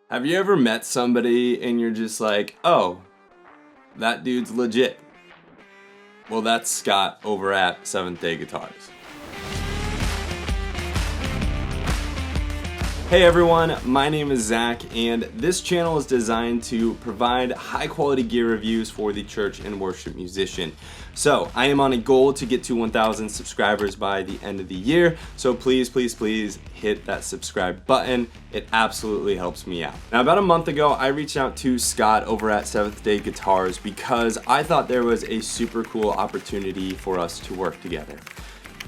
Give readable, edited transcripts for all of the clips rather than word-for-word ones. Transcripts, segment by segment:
Have you ever met somebody and you're just like, oh, that dude's legit? Well, that's Scott over at Seventh Day Guitars. Hey everyone, my name is Zach, and this channel is designed to provide high quality gear reviews for the church and worship musician. So I am on a goal to get to 1,000 subscribers by the end of the year, so please hit that subscribe button. It absolutely helps me out. Now, about a month ago, I reached out to Scott over at Seventh Day Guitars because I thought there was a super cool opportunity for us to work together.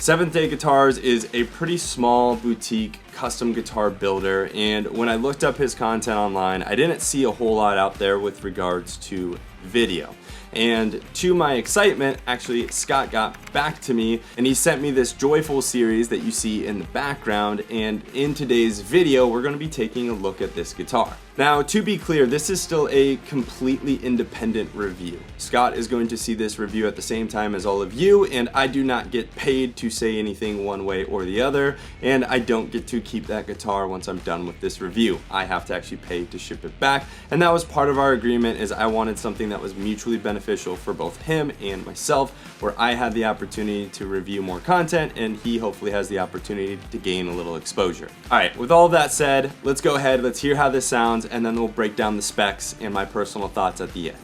Seventh Day Guitars is a pretty small boutique custom guitar builder, and when I looked up his content online, I didn't see a whole lot out there with regards to video. And to my excitement, actually, Scott got back to me and he sent me this joyful series that you see in the background, and in today's video, we're going to be taking a look at this guitar. Now, to be clear, this is still a completely independent review. Scott is going to see this review at the same time as all of you, and I do not get paid to say anything one way or the other, and I don't get to keep that guitar once I'm done with this review. I have to actually pay to ship it back, and that was part of our agreement, is I wanted something that was mutually beneficial for both him and myself, where I had the opportunity to review more content, and he hopefully has the opportunity to gain a little exposure. All right, with all that said, let's go ahead, let's hear how this sounds, and then we'll break down the specs and my personal thoughts at the end.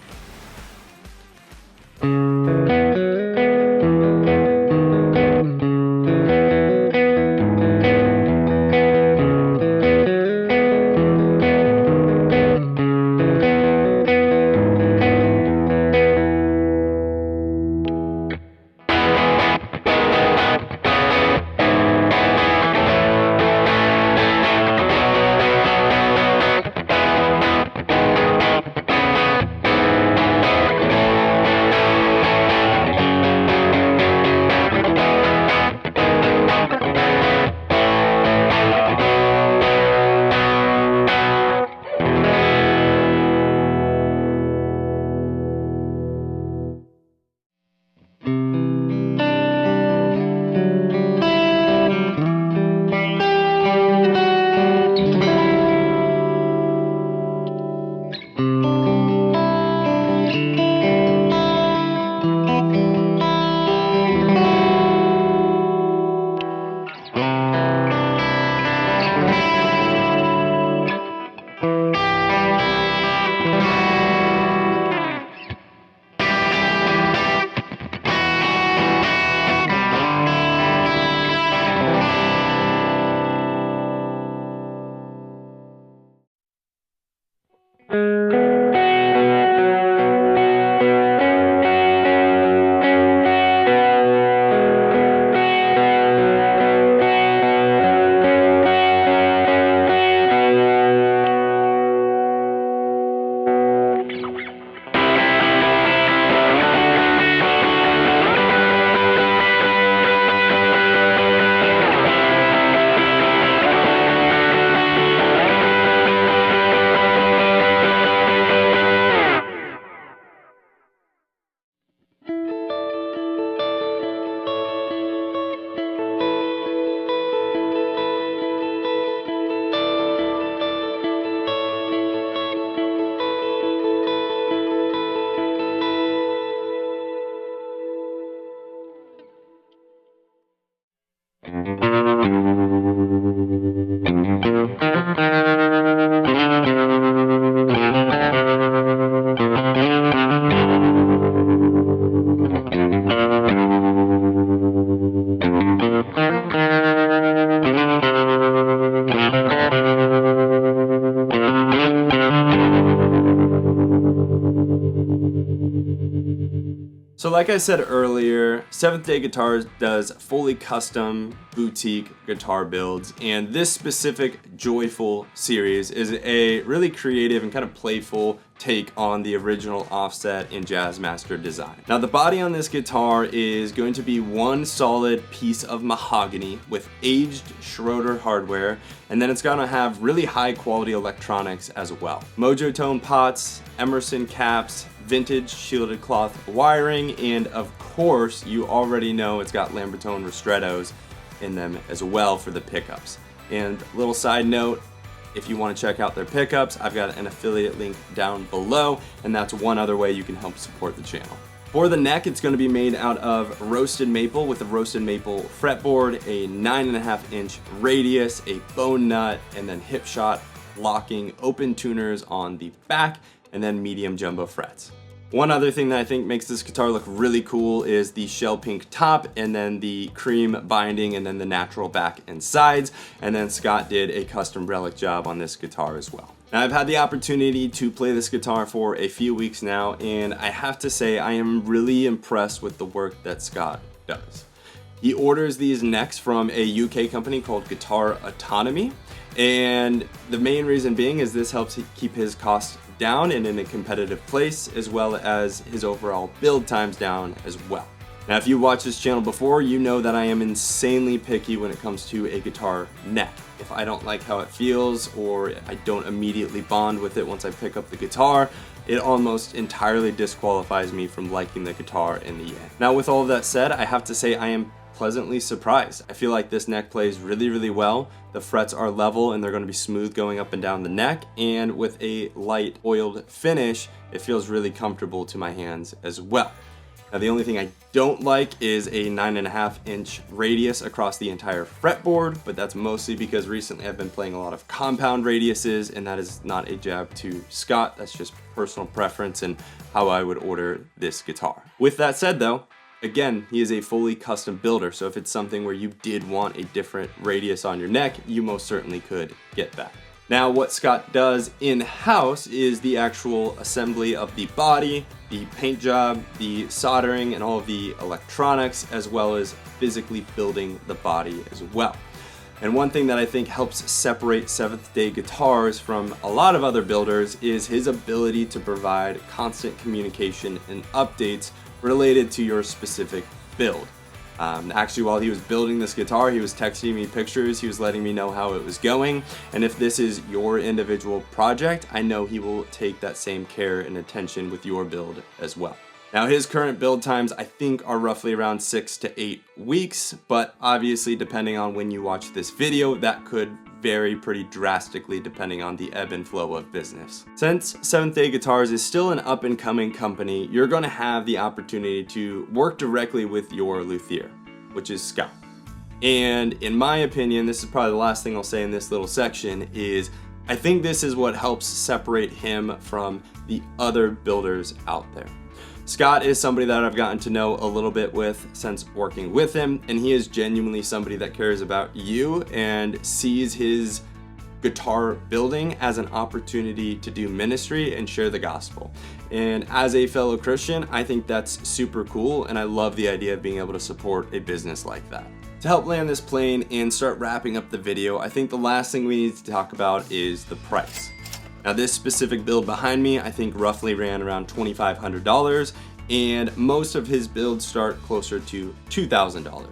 So like I said earlier, Seventh Day Guitars does fully custom boutique guitar builds, and this specific joyful series is a really creative and kind of playful take on the original Offset and Jazzmaster design. Now the body on this guitar is going to be one solid piece of mahogany with aged Schroeder hardware, and then it's going to have really high quality electronics as well. Mojo tone pots, Emerson caps, vintage shielded cloth wiring, and of course you already know it's got Lambertone Ristrettos in them as well for the pickups. And little side note, If you want to check out their pickups, I've got an affiliate link down below, and that's one other way you can help support the channel. For the neck, it's going to be made out of roasted maple with a roasted maple fretboard, a 9.5-inch radius, a bone nut, and then hip shot locking open tuners on the back, and then medium jumbo frets. One other thing that I think makes this guitar look really cool is the shell pink top and then the cream binding and then the natural back and sides. And then Scott did a custom relic job on this guitar as well. Now, I've had the opportunity to play this guitar for a few weeks now, and I have to say I am really impressed with the work that Scott does. He orders these necks from a UK company called Guitar Autonomy, and the main reason being is this helps keep his costs down and in a competitive place, as well as his overall build times down as well. Now, if you watched this channel before, you know that I am insanely picky when it comes to a guitar neck. If I don't like how it feels, or I don't immediately bond with it once I pick up the guitar, it almost entirely disqualifies me from liking the guitar in the end. Now, with all of that said, I have to say I am pleasantly surprised. I feel like this neck plays really, really well. The frets are level and they're going to be smooth going up and down the neck, and with a light oiled finish, it feels really comfortable to my hands as well. Now, the only thing I don't like is a 9.5-inch radius across the entire fretboard, but that's mostly because recently I've been playing a lot of compound radiuses, and that is not a jab to Scott. That's just personal preference and how I would order this guitar. With that said though, again, he is a fully custom builder, so if it's something where you did want a different radius on your neck, you most certainly could get that. Now, what Scott does in-house is the actual assembly of the body, the paint job, the soldering, and all of the electronics, as well as physically building the body as well. And one thing that I think helps separate Seventh Day Guitars from a lot of other builders is his ability to provide constant communication and updates related to your specific build. Actually, while he was building this guitar, he was texting me pictures, he was letting me know how it was going, and if this is your individual project, I know he will take that same care and attention with your build as well. Now, his current build times I think are roughly around 6 to 8 weeks, but obviously depending on when you watch this video, that could vary pretty drastically depending on the ebb and flow of business. Since Seventh Day Guitars is still an up-and-coming company, you're going to have the opportunity to work directly with your luthier, which is Scott. And in my opinion, this is probably the last thing I'll say in this little section, is I think this is what helps separate him from the other builders out there. Scott is somebody that I've gotten to know a little bit with since working with him, and he is genuinely somebody that cares about you and sees his guitar building as an opportunity to do ministry and share the gospel. And as a fellow Christian, I think that's super cool, and I love the idea of being able to support a business like that. To help land this plane and start wrapping up the video, I think the last thing we need to talk about is the price. Now, this specific build behind me, I think roughly ran around $2,500, and most of his builds start closer to $2,000.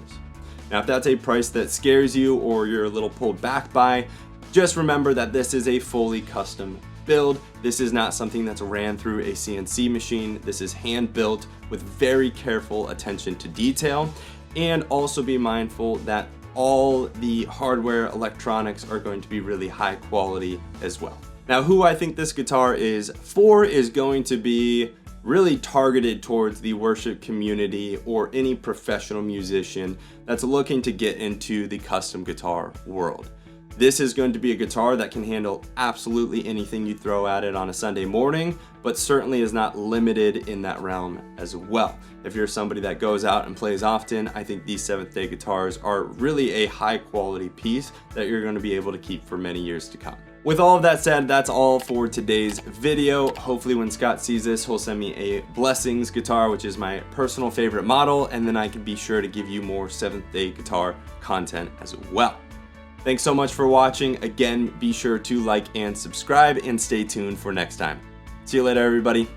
Now, if that's a price that scares you or you're a little pulled back by, just remember that this is a fully custom build. This is not something that's ran through a CNC machine. This is hand built with very careful attention to detail, and also be mindful that all the hardware electronics are going to be really high quality as well. Now, who I think this guitar is for is going to be really targeted towards the worship community or any professional musician that's looking to get into the custom guitar world. This is going to be a guitar that can handle absolutely anything you throw at it on a Sunday morning, but certainly is not limited in that realm as well. If you're somebody that goes out and plays often, I think these Seventh Day guitars are really a high quality piece that you're going to be able to keep for many years to come. With all of that said, that's all for today's video. Hopefully when Scott sees this, he'll send me a Blessings guitar, which is my personal favorite model, and then I can be sure to give you more Seventh Day guitar content as well. Thanks so much for watching. Again, be sure to like and subscribe, and stay tuned for next time. See you later, everybody.